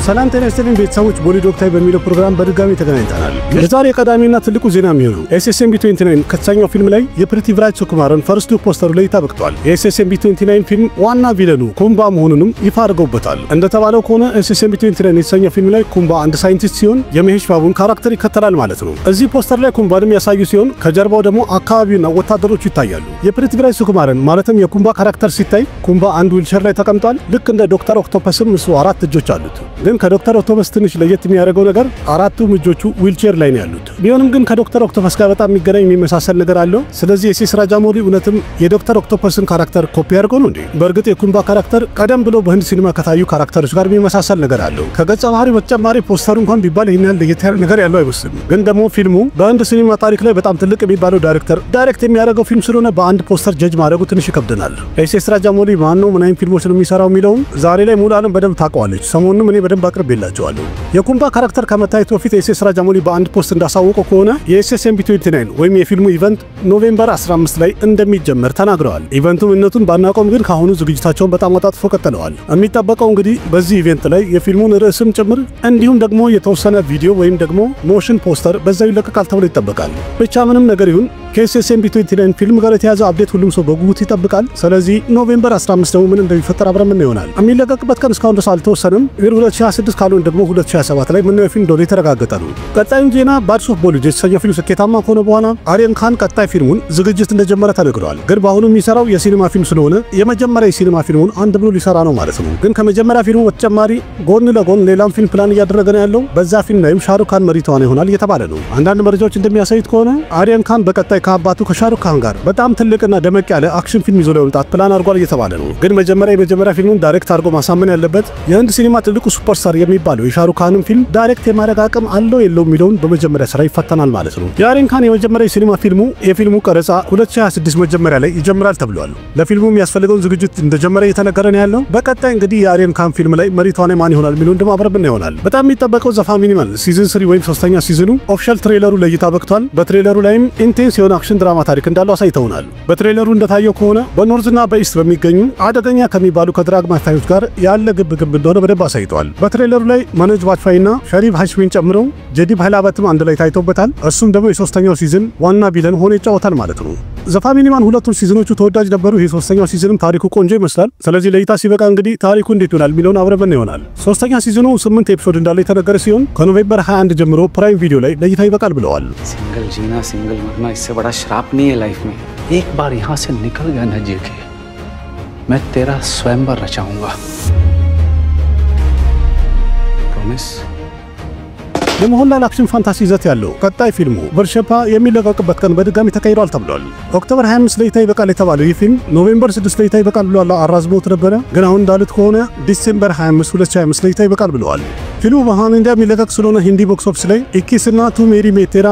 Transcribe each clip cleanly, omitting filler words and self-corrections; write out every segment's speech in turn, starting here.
ሰላም ጤና ይስጥልኝ ቤተሰቦች ቦሊ ዶክተር በሚለው ፕሮግራም በድጋሚ ተገናኝተናል። የዛሬ ቀዳሚና ትልቁ ዜና የሚሆነው SSMB29 ከተሰኘው ፊልም ላይ የፕሪቲቭራጅ ሱኩማረን ፈርስት ሉክ ፖስተሩ ላይ ተበቅቷል። የSSMB29 ፊልም ዋና ቪለኑ ኩምባ መሆኑንም ይፋ አድርገውበታል። እንደተባለው ከሆነ SSMB29 የተሰኘው ፊልም ላይ ኩምባ አንድ ሳይንቲስት ሲሆን የመሄሽ ባቡን ካራክተር ይከተላል ማለት ነው። እዚህ ፖስተር ላይ ኩምባንም ያሳዩ ሲሆን ከጀርባው ደግሞ አካባቢውና ወታደሮች ይታያሉ። የፕሪቲቭራጅ ሱኩማረን ማለትም የኩምባ ካራክተር ሲታይ ኩምባ አንድ ዊልቸር ላይ ተቀምጧል። ልክ እንደ ዶክተር ኦክቶፐስም እሱ አራት እጆች አሉት። ግን ከዶክተር ኦክቶፐስ ትንሽ ለየት የሚያደርገው ነገር አራቱም እጆቹ ዊልቸር ላይ ነው ያሉት። ቢሆንም ግን ከዶክተር ኦክቶፐስ ጋር በጣም የሚገናኝ የሚመሳሰል ነገር አለው። ስለዚህ የሴስ ራጃሞሊ እውነትም የዶክተር ኦክቶፐስን ካራክተር ኮፒ አድርጎ ነው እንዴ? በእርግጥ የኩምባ ካራክተር ቀደም ብሎ በህንድ ሲኒማ ከታዩ ካራክተሮች ጋር የሚመሳሰል ነገር አለው። ከገጸ ባህሪ በተጨማሪ ፖስተሩ እንኳን ቢባል ይሄን ያህል ለየት ያለ ነገር ያለው አይመስልም። ግን ደግሞ ፊልሙ በህንድ ሲኒማ ታሪክ ላይ በጣም ትልቅ የሚባለው ዳይሬክት የሚያደርገው ፊልም ስለሆነ በአንድ ፖስተር ጀጅ ማድረጉ ትንሽ ይከብደናል። የሴስ ራጃሞሊ ማን ነው ምን አይነት ፊልሞችን የሚሰራው የሚለውን ዛሬ ላይ ሙሉ ዓለም በደንብ ታውቀዋለች። ሰሞኑንም እኔ በደንብ አቅርቤላችኋለሁ። የኩምባ ካራክተር ከመታየቱ በፊት የሴስ ራጃሞሊ በአንድ ፖስት እንዳሳወቀው ከሆነ የSSMB29 ወይም የፊልሙ ኢቨንት ኖቬምበር 15 ላይ እንደሚጀመር ተናግረዋል። ኢቨንቱ ምንነቱን ባናውቀውም ግን ካሁኑ ዝግጅታቸውን በጣም አጣጥፎ ቀጥለዋል። የሚጠበቀው እንግዲህ በዚህ ኢቨንት ላይ የፊልሙን ርዕስም ጭምር እንዲሁም ደግሞ የተወሰነ ቪዲዮ ወይም ደግሞ ሞሽን ፖስተር በዛው ይለቀቃል ተብሎ ይጠበቃል። ብቻ ምንም ነገር ይሁን ከSSMB29 ፊልም ጋር የተያዘ አፕዴት ሁሉም ሰው በጉጉት ይጠብቃል። ስለዚህ ኖቬምበር 15 ደግሞ ምን እንደሚፈጠር አብረን ምን ይሆናል። የሚለቀቅበት ቀን እስካሁን ድረስ አልተወሰነም። ግን 2026 ካልሆነ ደግሞ 2027 ላይ ምን ነው ፊልም እንደሆነ የተረጋገጠ ነው። ቀጣዩ ዜና ባድስ ኦፍ ቦሊውድ የተሰኘው ፊልም ስኬታማ ከሆነ በኋላ አሪያን ካን ቀጣይ ፊልሙን ዝግጅት እንደጀመረ ተነግሯል። ግን በአሁኑ የሚሰራው የሲኒማ ፊልም ስለሆነ የመጀመሪያ የሲኒማ ፊልሙን አንድ ብሎ ሊሰራ ነው ማለት ነው። ግን ከመጀመሪያ ፊልሙ በተጨማሪ ጎን ለጎን ሌላም ፊልም ፕላን እያደረገ ነው ያለው። በዛ ፊልም ላይም ሻሩክ ካን መሪ ተዋናይ ይሆናል እየተባለ ነው። አንዳንድ መረጃዎች እንደሚያሳዩት ከሆነ አሪያን ካን በቀጣይ ከአባቱ ከሻሩክ ካን ጋር በጣም ትልቅና ደመቅ ያለ አክሽን ፊልም ይዞ ለመምጣት ፕላን አድርጓል እየተባለ ነው። ግን የመጀመሪያ ፊልሙን ዳይሬክት አድርጎ ማሳመን ያለበት የህንድ ሲኒማ ትልቁ ሱፐርስታር የሚባለው የሻሩክ ካንን ፊልም ዳይሬክት የማድረግ አቅም አለው የለውም የሚለውን በመጀመሪያ ስራ ይፈተናል ማለት ነው። የአሪያን ካን የመጀመሪያ ሲኒማ የፊልሙ ቀረጻ 2026 መጀመሪያ ላይ ይጀምራል ተብሏል። ለፊልሙ የሚያስፈልገውን ዝግጅት እንደጀመረ እየተነገረ ነው ያለው። በቀጣይ እንግዲህ የአሪያን ካን ፊልም ላይ መሪ ተዋናይ ማን ይሆናል የሚለውን ደግሞ አብረን ይሆናል። በጣም የሚጠበቀው ዘፋሚኒማል ሲዝን 3 ወይም 3ኛ ሲዝኑ ኦፊሻል ትሬለሩ ለእይታ በቅቷል። በትሬለሩ ላይም ኢንቴንስ የሆነ አክሽን ድራማ ታሪክ እንዳለው አሳይተውናል። በትሬለሩ እንደታየው ከሆነ በኖርዝና በኢስት በሚገኙ አደገኛ ከሚባሉ ከድራግ ማፊያዎች ጋር ያለ ግብግብ እንደሆነ በደንብ አሳይተዋል። በትሬለሩ ላይ መኖጅ ባጅፓይና ሸሪፍ ሃሽሚን ጨምሮ ጀዲብ ሀላበትም አንድ ላይ ታይቶበታል። እሱም ደግሞ የሶስተኛው ሲዝን ዋና ቪለን ሆኖ ይጫወታል ማለት ነው። ዘፋሚኒማን ሁለቱም ሲዝኖቹ ተወዳጅ ነበሩ። ይሄ ሶስተኛው ሲዝንም ታሪኩ ቆንጆ ይመስላል። ስለዚህ ለእይታ ሲበቃ እንግዲህ ታሪኩ እንዴት ይሆናል የሚለውን አብረን ይሆናል። ሶስተኛ ሲዝኑ 8 ኤፒሶድ እንዳለ የተነገረ ሲሆን ከኖቬምበር 21 ጀምሮ ፕራይም ቪዲዮ ላይ ለእይታ ይበቃል ብለዋል። सिंगल जीना सिंगल मरना इससे बड़ा श्राप नहीं है लाइफ में। एक बार यहाँ से निकल गया ना जी के मैं तेरा स्वयंवर रचाऊंगा। प्रॉमिस। የሞህንላል አክሽን ፋንታሲ ይዘት ያለው ቀጣይ ፊልሙ በርሸፓ የሚለቀቅበት ቀን በድጋሚ ተቀይሯል ተብሏል። ኦክቶበር 25 ለእይታ ይበቃል የተባለው ይህ ፊልም ኖቬምበር 6 ለእይታ ይበቃል ብለዋል። አራዝመውት ነበረ። ግን አሁን እንዳሉት ከሆነ ዲሴምበር 25 2025 ለእይታ ይበቃል ብለዋል። ፊልሙ በህንድ የሚለቀቅ ስለሆነ ሂንዲ ቦክስ ኦፊስ ላይ ኢኪስና ቱ ሜሪ ሜቴራ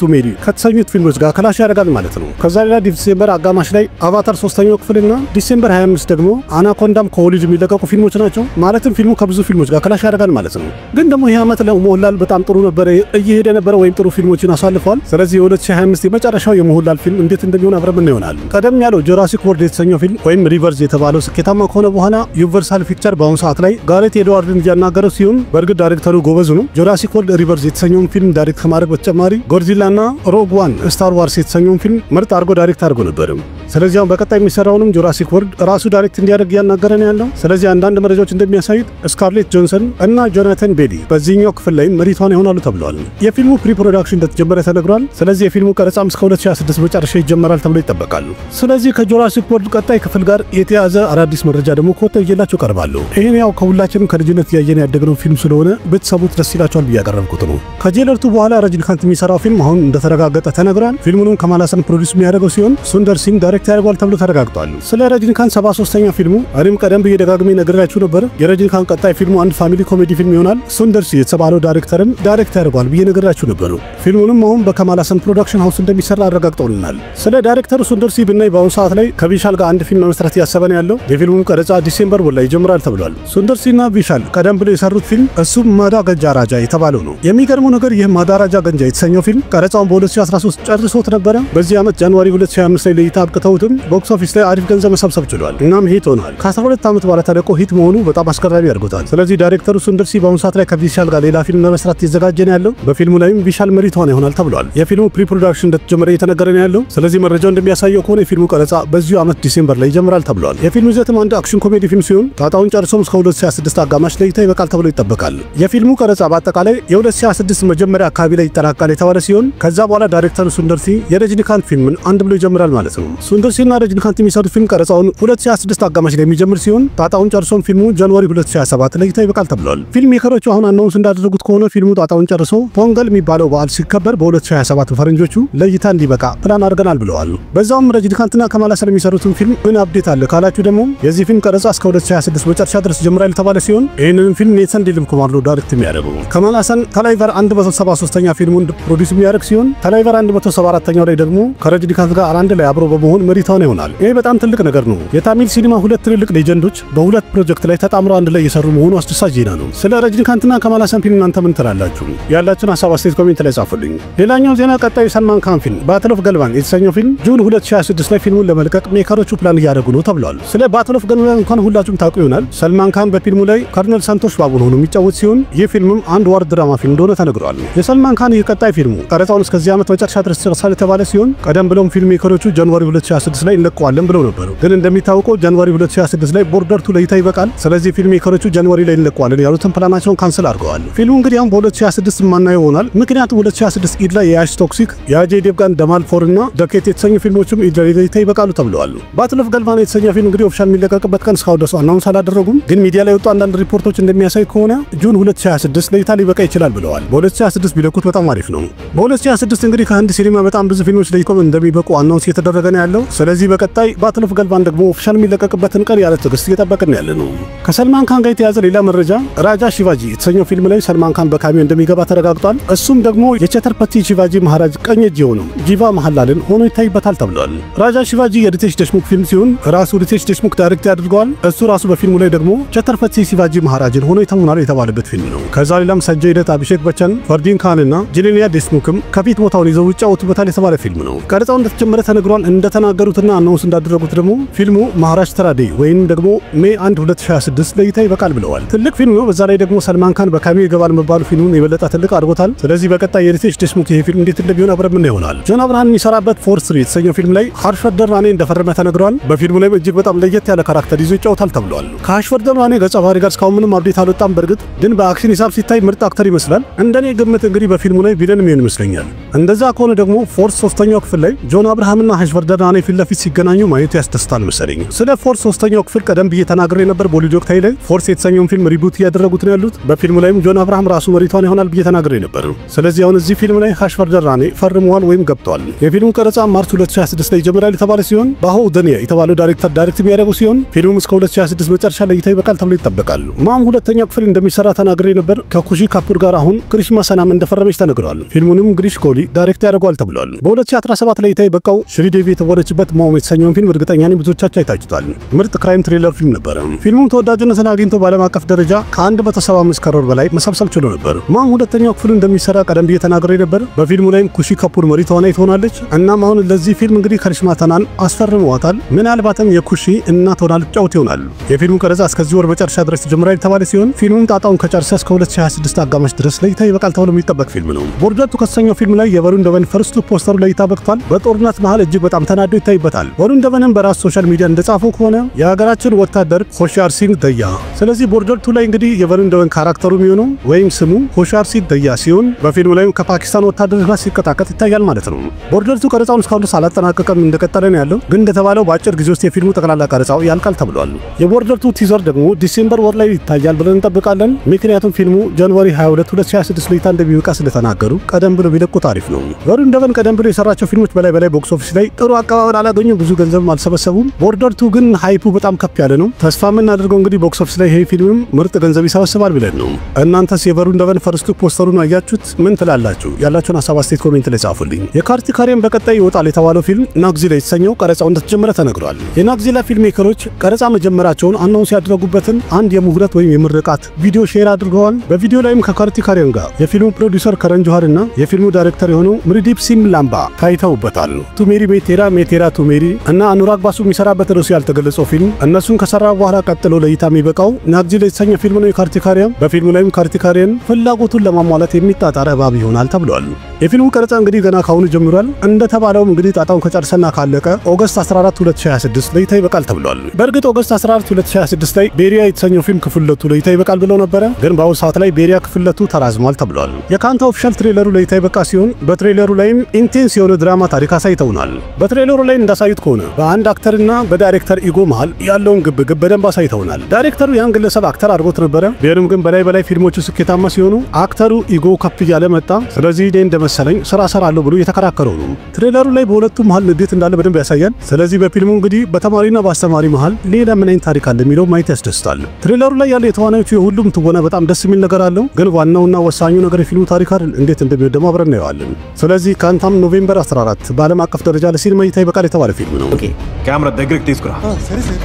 ቱ ሜሪ ከተሰኙት ፊልሞች ጋር ክላሽ ያደርጋል ማለት ነው። ከዛ ሌላ ዲሴምበር አጋማሽ ላይ አቫታር 3ኛው ክፍልና ዲሴምበር 25 ደግሞ አናኮንዳም ከሆሊውድ የሚለቀቁ ፊልሞች ናቸው። ማለትም ፊልሙ ከብዙ ፊልሞች ጋር ክላሽ ያደርጋል ማለት ነው። ግን ደግሞ ይህ ዓመት ለሞህንላል በጣም ጥሩ ነበር እየሄደ ነበር ወይም ጥሩ ፊልሞችን አሳልፏል። ስለዚህ የ2025 የመጨረሻው የሞህንላል ፊልም እንዴት እንደሚሆን አብረን ይሆናል። ቀደም ያለው ጁራሲክ ወርልድ የተሰኘው ፊልም ወይም ሪቨርስ የተባለው ስኬታማ ከሆነ በኋላ ዩኒቨርሳል ፒክቸር በአሁኑ ሰዓት ላይ ጋሬት ኤድዋርድን እያናገረው ሲሆን በእርግጥ ዳይሬክተሩ ጎበዝ ነው። ጁራሲክ ወርልድ ሪቨርስ የተሰኘውን ፊልም ዳይሬክት ከማድረግ በተጨማሪ ጎድዚላና ሮግ ዋን ስታር ዋርስ የተሰኘውን ፊልም ምርጥ አድርጎ ዳይሬክት አድርጎ ነበር። ስለዚህ አሁን በቀጣይ የሚሰራውንም ጁራሲክ ወርልድ ራሱ ዳይሬክት እንዲያደርግ እያናገረ ነው ያለው። ስለዚህ አንዳንድ መረጃዎች እንደሚያሳዩት ስካርሌት ጆንሰን እና ጆናተን ቤሊ በዚህኛው ክፍል ላይ መሪ ተዋናይ ይሆናሉ ተብሏል። የፊልሙ ፕሪ ፕሮዳክሽን እንደተጀመረ ተነግሯል። ስለዚህ የፊልሙ ቀረጻም እስከ 2026 መጨረሻ ይጀመራል ተብሎ ይጠበቃል። ስለዚህ ከጁራሲክ ወርልድ ቀጣይ ክፍል ጋር የተያዘ አዳዲስ መረጃ ደግሞ ኮተው ይዤላችሁ ቀርባለሁ። ይሄን ያው ከሁላችንም ከልጅነት ያየን ያደግነው ፊልም ስለሆነ ብትሰሙት ደስ ይላችኋል ብዬ ያቀረብኩት ነው። ከጄለርቱ በኋላ ረጅኒካንት የሚሰራው ፊልም አሁን እንደተረጋገጠ ተነግሯል። ፊልሙንም ከማል ሃሰን ፕሮዲዩስ የሚያደርገው ሲሆን ሱንደር ሲንግ ዳይሬክት ያደርጋል ተብሎ ተረጋግጧል። ስለ ረጅኒካንት 73ኛው ፊልሙ እኔም ቀደም ብዬ ደጋግሜ ነግሬያችሁ ነበር። የረጅኒካንት ቀጣይ ፊልሙ አንድ ፋሚሊ ኮሜዲ ፊልም ይሆናል። ሱንደር ሲንግ የተባለው ዳይሬክተርም ዳይሬክት ያደርጋል ብዬ ነግሬያችሁ ነበር። ፊልሙንም አሁን በከማል ሃሰን ፕሮዳክሽን ሃውስ እንደሚሰራ አረጋግጠውልናል። ስለ ዳይሬክተሩ ሱንደር ሲንግ ብናይ በአሁኑ ሰዓት ላይ ከቪሻል ጋር አንድ ፊልም መስራት እያሰበ ነው ያለው። የፊልሙ ቀረጻ ዲሴምበር ላይ ይጀምራል ተብሏል። ሱንደር ሲንግና ቪሻል ቀደም ብለው የሰሩት ፊልም እሱም ማዳገጃ ራጃ የተባለው ነው። የሚገርመው ነገር ይህ ማዳራጃ ገንጃ የተሰኘው ፊልም ቀረጻውን በ2013 ጨርሶት ነበረ። በዚህ ዓመት ጃንዋሪ 2025 ላይ ለእይታ አብቅቷል። ቢተውትም ቦክስ ኦፊስ ላይ አሪፍ ገንዘብ መሰብሰብ ችሏል። እናም ሂት ሆኗል። ከ12 ዓመት በኋላ ተለቆ ሂት መሆኑ በጣም አስገራሚ ያደርጉታል። ስለዚህ ዳይሬክተሩ ሱንደር ሲ በአሁኑ ሰዓት ላይ ከቪሻል ጋር ሌላ ፊልም ለመስራት እየተዘጋጀ ነው ያለው። በፊልሙ ላይም ቪሻል መሪ ተዋናይ ይሆናል ተብሏል። የፊልሙ ፕሪ-ፕሮዳክሽን እንደተጀመረ እየተነገረ ነው ያለው። ስለዚህ መረጃው እንደሚያሳየው ከሆነ የፊልሙ ቀረጻ በዚሁ ዓመት ዲሴምበር ላይ ይጀምራል ተብሏል። የፊልሙ ይዘትም አንድ አክሽን ኮሜዲ ፊልም ሲሆን ጣጣውን ጨርሶም እስከ 2026 አጋማሽ ላይ ይበቃል ተብሎ ይጠበቃል። የፊልሙ ቀረጻ በአጠቃላይ የ2026 መጀመሪያ አካባቢ ላይ ይጠናቀቃል የተባለ ሲሆን ከዛ በኋላ ዳይሬክተሩ ሱንደር ሲ የረጅኒካንት ፊልምን አንድ ብሎ ይጀምራል ማለት ነው። ሱንደር ሲና ረጅኒካንት የሚሰሩት ፊልም ቀረጻውን 2026 አጋማሽ ላይ የሚጀምር ሲሆን ጣጣውን ጨርሶም ፊልሙ ጃንዋሪ 2027 ላይ ይበቃል ተብሏል። ፊልም ሜከሮቹ አሁን አናውንስ እንዳደረጉት ከሆነ ፊልሙ ጣጣውን ጨርሶ ፖንገል የሚባለው በዓል ሲከበር በ2027 ፈረንጆቹ ለእይታ እንዲበቃ ፕላን አድርገናል ብለዋል። በዛውም ረጅኒካንትና ከማል ሐሰን የሚሰሩትን ፊልም ምን አፕዴት አለ ካላችሁ ደግሞ የዚህ ፊልም ቀረጻ እስከ 2026 መጨረሻ ድረስ ይጀምራል የተባለ ሲሆን ይህንን ፊልም ኔልሰን ዲልም ኮማንዶ ዳይሬክት የሚያደርገው ከማል ሐሰን ተላይቨር 173ኛ ፊልሙን ፕሮዲዩስ የሚያደርግ ሲሆን ተላይቨር 174ኛው ላይ ደግሞ ከረጅኒካንት ጋር አንድ ላይ አብሮ በመሆን መሪ ተዋናይ ይሆናል። ይሄ በጣም ትልቅ ነገር ነው። የታሚል ሲኒማ ሁለት ትልልቅ ሌጀንዶች በሁለት ፕሮጀክት ላይ ተጣምረው አንድ ላይ እየሰሩ መሆኑ አስደሳች ዜና ነው። ስለ ረጅኒካንትና ከማል ሐሰን ፊልም እናንተ ምን ትላላችሁ? ያላችሁን ሐሳብ አስተያየት ኮሜንት ላይ ጻፉልኝ። ሌላኛው ዜና ቀጣዩ ሰልማን ካን ፊልም ባትል ኦፍ ገልቫን የተሰኘው ፊልም ጁን 2026 ላይ ፊልሙን ለመልቀቅ ሜከሮቹ ፕላን እያደረጉ ነው ተብሏል። ስለ ባትል ኦፍ ገልቫን እንኳን ሁላችሁም ታውቁ ይሆናል። ሰልማን ካን በፊልሙ ላይ ኮሎኔል ሳንቶሽ ባቡን ሆኖ የሚጫወት ሲሆን ይህ ፊልምም አንድ ዋር ድራማ ፊልም እንደሆነ ተነግሯል። የሰልማን ካን የቀጣይ ፊልሙ ቀረጻውን እስከዚህ ዓመት መጨረሻ ድረስ ይጨርሳል የተባለ ሲሆን ቀደም ብለውም ፊልም ሜከሮቹ ጃንዋሪ 2026 ላይ እንለቀዋለን ብለው ነበር። ግን እንደሚታወቀው ጃንዋሪ 2026 ላይ ቦርደር ቱ ለእይታ ይበቃል። ስለዚህ ፊልም ሜከሮቹ ጃንዋሪ ላይ እንለቀዋለን ያሉትን ፕላናቸውን ካንሰል አድርገዋል። ፊልሙ እንግዲህ አሁን በ2026 ማናየው ይሆናል። ምክንያቱም 2026 ኢድ ላይ የአሽ ቶክሲክ የአጄ ዴቭጋን ደማልፎር እና ደኬት የተሰኙ ፊልሞችም ኢድ ላይ ለእይታ ይበቃሉ ተብለዋል። ባትል ኦፍ ገልቫን የተሰኘ ፊልም እንግዲህ ኦፊሻል የሚለቀቅበት ቀን እስካሁን ድረስ አናውንስ አላደረጉም። ግን ሚዲያ ላይ ወጡ አንዳንድ ሪፖርቶች እንደሚያሳይ ከሆነ ጁን 2026 ለእይታ ሊበቃ ይችላል ብለዋል። በ2026 ቢለቁት በጣም አሪፍ ነው። በ2026 እንግዲህ ከህንድ ሲኒማ በጣም ብዙ ፊልሞች ለይቆም እንደሚበቁ አናውንስ እየተደረገ ነው ያለው። ስለዚህ በቀጣይ ባትል ኦፍ ገልቫን ደግሞ ኦፊሻል የሚለቀቅበትን ቀን ያለ ትዕግስት እየጠበቅን ያለ ነው። ከሰልማን ካን ጋር የተያዘ ሌላ መረጃ ራጃ ሺቫጂ የተሰኘው ፊልም ላይ ሰልማን ካን በካሚዮ እንደሚገባ ተረጋግጧል። እሱም ደግሞ የቸተርፐቲ ሺቫጂ መሃራጅ ቀኝ እጅ የሆነው ጂቫ መሐላልን ሆኖ ይታይበታል ተብሏል። ራጃ ሺቫጂ የሪቴሽ ደሽሙክ ፊልም ሲሆን ራሱ ሪቴሽ ደሽሙክ ዳይሬክት ያድርገዋል። እሱ ራሱ በፊልሙ ላይ ደግሞ ቸተርፐቲ ሺቫጂ መሃራጅን ሆኖ ይተውናል የተባለበት ፊልም ነው። ከዛ ሌላም ሰንጀይ ደት፣ አቢሼክ በቸን፣ ፈርዲን ካንና ጂሌኒያ ደሽሙክም ከፊት ቦታውን ይዘው ይጫወቱበታል የተባለ ፊልም ነው። ቀረጻው እንደተጀመረ ተነግሯል። እንደተናገሩትና አናውንስ እንዳደረጉት ደግሞ ፊልሙ ማሃራጅ ተራዴ ወይም ደግሞ ሜይ 1 2026 ለእይታ ይበቃል ብለዋል። ትልቅ ፊልም ነው። በዛ ላይ ደግሞ ሰልማን ካን በካሚዮ ይገባል መባሉ ፊልሙን የበለጠ ትልቅ አድርጎታል። ስለዚህ በቀጣይ የሪቴሽ ደሽሙክ ይሄ ፊልም እንዴት እንደሚሆን አብረን ምን ይሆናል። ጆን አብርሃም የሚሰራበት ፎርስ 3 የተሰኘው ፊልም ላይ ሃርሽፈርድ ራኔ እንደፈረመ ተነግሯል። በፊልሙ ላይ እጅግ በጣም ለየት ያለ ካራክተር ይዞ ይጫወታል ተብሏል። ከሃርሽፈርድ ራኔ ገጸ ባህሪ ጋር እስካሁን ምንም አፕዴት አልወጣም። በእርግጥ ግን በአክሽን ሂሳብ ሲታይ ምርጥ አክተር ይመስላል። እንደኔ ግምት እንግዲህ በፊልሙ ላይ ቪለን የሚሆን ይመስለኛል። እንደዛ ከሆነ ደግሞ ፎርስ 3ኛው ክፍል ላይ ጆን አብርሃምና ሃርሽፈርድ ራኔ ፊት ለፊት ሲገናኙ ማየቱ ያስደስታል መሰለኝ። ስለ ፎርስ 3ኛው ክፍል ቀደም ብዬ ተናግሬ ነበር። ቦሊውድ ወቅታዊ ላይ ፎርስ የተሰኘውን ፊልም ሪቡት እያደረጉት ነው ያሉት። በፊልሙ ላይም ጆን አብርሃም ራሱ መሪቷን ይሆናል ብዬ ተናግሬ ነበር። ስለዚህ አሁን እዚህ ፊልም ላይ ሃርሽፈርድ ራኔ ፈርመዋል ወይም ገብተዋል። የፊልሙ ቀረጻ ማርች 2026 ላይ ይጀምራል የተባለ ሲሆን ባሆ ደኒያ የተባለው ዳይሬክተር ዳይሬክት የሚያደርጉ ሲሆን ፊልሙም እስከ 2026 መጨረሻ ለእይታ ይበቃል ተብሎ ይጠበቃል። ማም ሁለተኛው ክፍል እንደሚሰራ ተናግሬ ነበር። ከኩሺ ካፑር ጋር አሁን ክሪሽማ ሰናም እንደፈረመች ተነግሯል። ፊልሙንም ግሪሽ ኮሊ ዳይሬክት ያደርገዋል ተብሏል። በ2017 ላይ ለእይታ የበቃው ሽሪዴቪ የተወረችበት ማም የተሰኘውን ፊልም እርግጠኛ ነኝ ብዙዎቻችሁ አይታችሁታል። ምርጥ ክራይም ትሪለር ፊልም ነበር። ፊልሙም ተወዳጅነትን አግኝቶ በዓለም አቀፍ ደረጃ ከ175 ከሮር በላይ መሰብሰብ ችሎ ነበር። ማም ሁለተኛው ክፍል እንደሚሰራ ቀደም ብዬ ተናግሬ ነበር። በፊልሙ ላይም ኩሺ ካፑር መሪ ተዋናይ ትሆናለች። እናም አሁን ለዚህ ፊልም እንግዲህ ከሪሽማ ሰናን አስፈርመዋታል። ምናልባትም የኩሺ እናት ሆና ልትጫወት ይሆናል። የፊልሙ ቀረጻ እስከዚህ ወር መጨረሻ ድረስ ይጀምራል የተባለ ሲሆን ፊልሙም ጣጣውን ከጨረሰ እስከ 2026 አጋማሽ ድረስ ለእይታ ይበቃል ተብሎ የሚጠበቅ ፊልም ነው። ቦርደር ቱ ከተሰኘው ፊልም ላይ የቨሩን ደቨን ፈርስት ሉክ ፖስተሩ ለእይታ በቅቷል። በጦርነት መሃል እጅግ በጣም ተናዶ ይታይበታል። ቨሩን ደቨንም በራሱ ሶሻል ሚዲያ እንደጻፈው ከሆነ የሀገራችን ወታደር ሆሺያር ሲንግ ደያ። ስለዚህ ቦርደር ቱ ላይ እንግዲህ የቨሩን ደቨን ካራክተሩ የሚሆነው ወይም ስሙ ሆሺያር ሲንግ ደያ ሲሆን በፊልሙ ላይም ከፓኪስታን ወታደሮች ጋር ሲቀጣቀጥ ይታያል ማለት ነው። ቦርደር ቱ ቀረጻውን እስካሁን ድረስ አላጠናቀቀም፣ እንደቀጠለ ነው ያለው። ግን እንደተባለው በአጭር ጊዜ ውስጥ የፊልሙ ጠቅላላ ቀረጻው ያልቃል ተብሏል። የቦርደር ቱ ቲዘር ደግሞ ዲሴምበር ወር ላይ ይታያል ብለን እንጠብቃለን። ምክንያቱም ፊልሙ ጃንዋሪ 22 2026 ለእይታ እንደሚበቃ ስለተናገሩ ቀደም ብሎ ቢለቁት አሪፍ ነው። ቨሩን ደቨን ቀደም ብሎ የሰራቸው ፊልሞች በላይ ቦክስ ኦፊስ ላይ ጥሩ አቀባበል አላገኙም፣ ብዙ ገንዘብም አልሰበሰቡም። ቦርደር ቱ ግን ሃይፑ በጣም ከፍ ያለ ነው። ተስፋ የምናደርገው እንግዲህ ቦክስ ኦፊስ ላይ ይሄ ፊልምም ምርጥ ገንዘብ ይሰበስባል ብለን ነው። እናንተስ የቨሩን ደቨን ፈርስት ሉክ ፖስተሩን አያችሁት? ምን ትላላችሁ? ያላችሁን ሐሳብ አስተያየት ኮሜንት ላይ ጻፉልኝ። የካርቲካሪየም በቀጣይ ይወጣል የተባለው ፊልም ናግዚላ የተሰኘው ቀረጻው እንደተጀመረ ተነግሯል። የናግዚላ ፊልም ሜከሮች ቀረጻ መጀመራቸውን አናውንስ ያደረጉበትን አንድ የሙህረት ወይም የምርቃት ቪዲዮ ሼር አድርገዋል። በቪዲዮ ላይም ከካርቲካሪየም ጋር የፊልሙ ፕሮዲውሰር ከረን ጆሃር እና የፊልሙ ዳይሬክተር የሆነው ምሪዲፕ ሲም ላምባ ታይተውበታል። ቱ ሜሪ ሜቴራ ኬራቱ ሜሪ እና አኑራግ ባሱ የሚሰራበት ርዕሱ ያልተገለጸው ፊልም እነሱን ከሰራ በኋላ ቀጥሎ ለእይታ የሚበቃው ናግጂል የተሰኘ ፊልም ነው። የካርቲካሪያን በፊልሙ ላይም ካርቲካሪያን ፍላጎቱን ለማሟላት የሚጣጣር እባብ ይሆናል ተብሏል። የፊልሙ ቀረጻ እንግዲህ ገና ካሁኑ ጀምሯል። እንደተባለውም እንግዲህ ጣጣውን ከጨርሰና ካለቀ ኦገስት 14 2026 ለእይታ ይበቃል ተብሏል። በእርግጥ ኦገስት 14 2026 ላይ ቤሪያ የተሰኘው ፊልም ክፍል 2 ለእይታ ይበቃል ብለው ነበረ፣ ግን በአሁኑ ሰዓት ላይ ቤሪያ ክፍል 2 ተራዝሟል ተብሏል። የካንታ ኦፊሻል ትሬለሩ ለእይታ ይበቃ ሲሆን በትሬለሩ ላይም ኢንቴንስ የሆነ ድራማ ታሪክ አሳይተውናል። በትሬለሩ ላይ እንዳሳዩት ከሆነ በአንድ አክተርና በዳይሬክተር ኢጎ መሃል ያለውን ግብግብ በደንብ አሳይተውናል። ዳይሬክተሩ ያን ግለሰብ አክተር አድርጎት ነበረ። ቢሆንም ግን በላይ ፊልሞቹ ስኬታማ ሲሆኑ አክተሩ ኢጎ ከፍ እያለ መጣ። ስለዚህ እኔ እንደመሰለኝ ስራ ሰራለሁ ብሎ እየተከራከረው ነው። ትሬለሩ ላይ በሁለቱም መሃል ንዴት እንዳለ በደንብ ያሳያል። ስለዚህ በፊልሙ እንግዲህ በተማሪና በአስተማሪ መሃል ሌላ ምን አይነት ታሪክ አለ የሚለው ማየት ያስደስታል። ትሬለሩ ላይ ያለ የተዋናዮቹ የሁሉም ትወና በጣም ደስ የሚል ነገር አለው። ግን ዋናውና ወሳኙ ነገር የፊልሙ ታሪክ አይደል፣ እንዴት እንደሚወደም አብረን እናየዋለን። ስለዚህ ካንታም ኖቬምበር 14 በዓለም አቀፍ ደረጃ ለሲኒማ እይታ ይበቃል የተባለ ፊልም ነው። ఓకే కెమెరా దగ్గరికి తీసుకురా. సరే సరే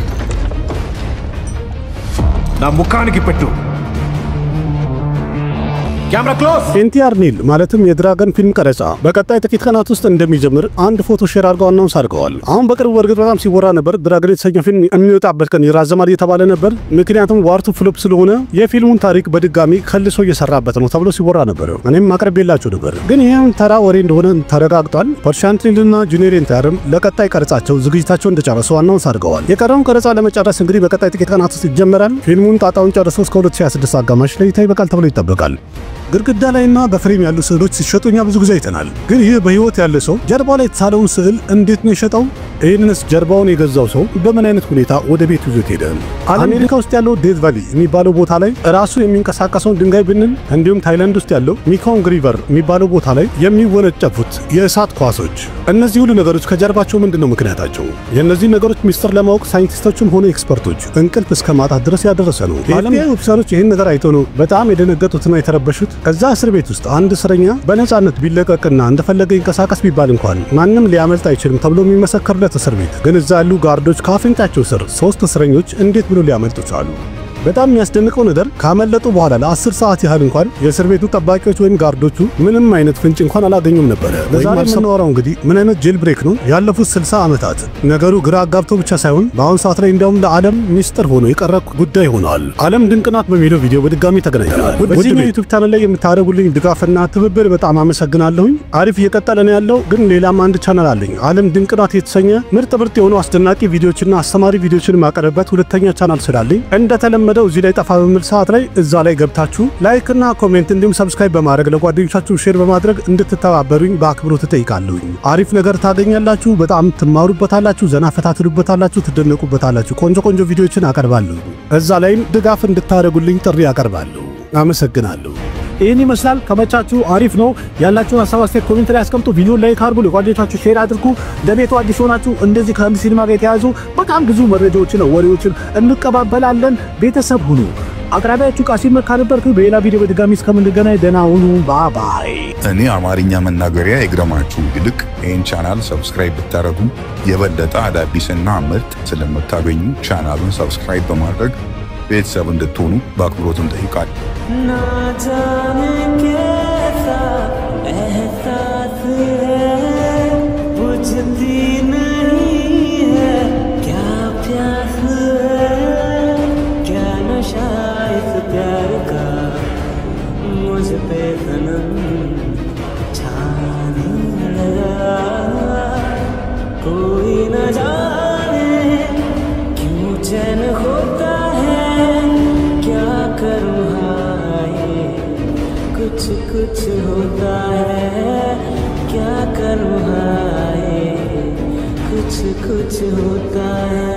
నా ముఖానికి పెట్టు. Camera close. ኤንቲአር ኒል ማለትም የድራገን ፊልም ቀረጻ በቀጣይ ጥቂት ቀናት ውስጥ እንደሚጀምር አንድ ፎቶ ሼር አድርገው አናውንስ አድርገዋል። አሁን በቅርቡ በርግጥ በጣም ሲወራ ነበር ድራገን የተሰኘ ፊልም የሚወጣበት ቀን ይራዘማል እየተባለ ነበር። ምክንያቱም ዋርቱ ፍሎፕ ስለሆነ የፊልሙን ታሪክ በድጋሚ ከልሶ እየሰራበት ነው ተብሎ ሲወራ ነበር። እኔም ማቅረብላችሁ ነበር፣ ግን ይሄን ተራ ወሬ እንደሆነ ተረጋግጧል። ፐርሻንት ኒልና ጁኒየር ኤንቲአርም ለቀጣይ ቀረጻቸው ዝግጅታቸውን እንደጨረሱ አናውንስ አድርገዋል። የቀረውን ቀረጻ ለመጨረስ እንግዲህ በቀጣይ ጥቂት ቀናት ውስጥ ይጀምራል። ፊልሙን ጣጣውን ጨርሶ እስከ 2026 አጋማሽ ለእይታ ይበቃል ተብሎ ይጠበቃል። ግድግዳ ላይና በፍሬም ያሉ ስዕሎች ሲሸጡኛ ብዙ ጊዜ አይተናል። ግን ይህ በህይወት ያለ ሰው ጀርባው ላይ የተሳለውን ስዕል እንዴት ነው የሸጠው? ይህንስ ጀርባውን የገዛው ሰው በምን አይነት ሁኔታ ወደ ቤቱ ይዞት ሄደ? አሜሪካ ውስጥ ያለው ዴዝ ቫሊ የሚባለው ቦታ ላይ ራሱ የሚንቀሳቀሰውን ድንጋይ ብንል፣ እንዲሁም ታይላንድ ውስጥ ያለው ሚኮንግ ሪቨር የሚባለው ቦታ ላይ የሚወነጨፉት የእሳት ኳሶች፣ እነዚህ ሁሉ ነገሮች ከጀርባቸው ምንድነው ምክንያታቸው? የእነዚህ ነገሮች ሚስጥር ለማወቅ ሳይንቲስቶችም ሆነ ኤክስፐርቶች እንቅልፍ እስከ ማጣት ድረስ ያደረሰ ነው። የዓለም ኦፊሰሮች ይህን ነገር አይተው ነው በጣም የደነገጡትና የተረበሹት። ከዛ እስር ቤት ውስጥ አንድ እስረኛ በነፃነት ቢለቀቅና እንደፈለገ ይንቀሳቀስ ቢባል እንኳን ማንም ሊያመልጥ አይችልም ተብሎ የሚመሰከርለት እስር ቤት ግን እዛ ያሉ ጋርዶች ካፍንጫቸው ስር 3 እስረኞች እንዴት ብሎ ሊያመልጡ ቻሉ? በጣም የሚያስደንቀው ነገር ካመለጡ በኋላ ለ10 ሰዓት ያህል እንኳን የእስር ቤቱ ጠባቂዎች ወይም ጋርዶቹ ምንም አይነት ፍንጭ እንኳን አላገኙም ነበር። ዛሬ የምናወራው እንግዲህ ምን አይነት ጄል ብሬክ ነው? ያለፉት 60 ዓመታት ነገሩ ግራ አጋብቶ ብቻ ሳይሆን በአሁን ሰዓት ላይ እንዲያውም ለዓለም ሚስጥር ሆኖ የቀረ ጉዳይ ሆኗል። ዓለም ድንቅ ናት በሚለው ቪዲዮ በድጋሚ ተገናኝተናል። በዚህኛው ዩቲዩብ ቻናል ላይ የምታደርጉልኝ ድጋፍና ትብብር በጣም አመሰግናለሁኝ። አሪፍ እየቀጠለ ነው ያለው። ግን ሌላም አንድ ቻናል አለኝ፣ ዓለም ድንቅ ናት የተሰኘ ምርጥ የሆኑ አስደናቂ ቪዲዮዎችና አስተማሪ ቪዲዮዎችን ማቀርብበት ሁለተኛ ቻናል ስላለኝ እንደተለመደው እዚህ ላይ ጠፋ በሚል ሰዓት ላይ እዛ ላይ ገብታችሁ ላይክ እና ኮሜንት እንዲሁም ሰብስክራይብ በማድረግ ለጓደኞቻችሁ ሼር በማድረግ እንድትተባበሩኝ በአክብሮት እጠይቃለሁ። አሪፍ ነገር ታገኛላችሁ፣ በጣም ትማሩበታላችሁ፣ ዘና ፈታትሉበታላችሁ፣ ትደነቁበታላችሁ። ቆንጆ ቪዲዮዎችን አቀርባለሁ። እዛ ላይም ድጋፍ እንድታደርጉልኝ ጥሪ አቀርባለሁ። አመሰግናለሁ። ይህን ይመስላል። ከመቻችሁ አሪፍ ነው። ያላችሁን ሀሳብ አስተያየት ኮሜንት ላይ አስቀምጡ። ቪዲዮ ላይክ አድርጉ፣ ለጓደኞቻችሁ ሼር አድርጉ። ለቤቱ አዲስ ሆናችሁ እንደዚህ ከህንድ ሲኒማ ጋር የተያዙ በጣም ብዙ መረጃዎችን ወሬዎችን እንቀባበላለን። ቤተሰብ ሁኑ። አቅራቢያችሁ ቃሲም መካ ነበርኩ። በሌላ ቪዲዮ በድጋሚ እስከምንገናኝ ደህና ሁኑ። ባይ። እኔ አማርኛ መናገሪያ ይግረማችሁ። ይልቅ ይህን ቻናል ሰብስክራይብ ብታደርጉ የበለጠ አዳዲስና ምርጥ ስለምታገኙ ቻናሉን ሰብስክራይብ በማድረግ ቤተሰብ እንድትሆኑ በአክብሮት እንጠይቃለን። कुछ होता है क्या करूँ हाय कुछ होता है।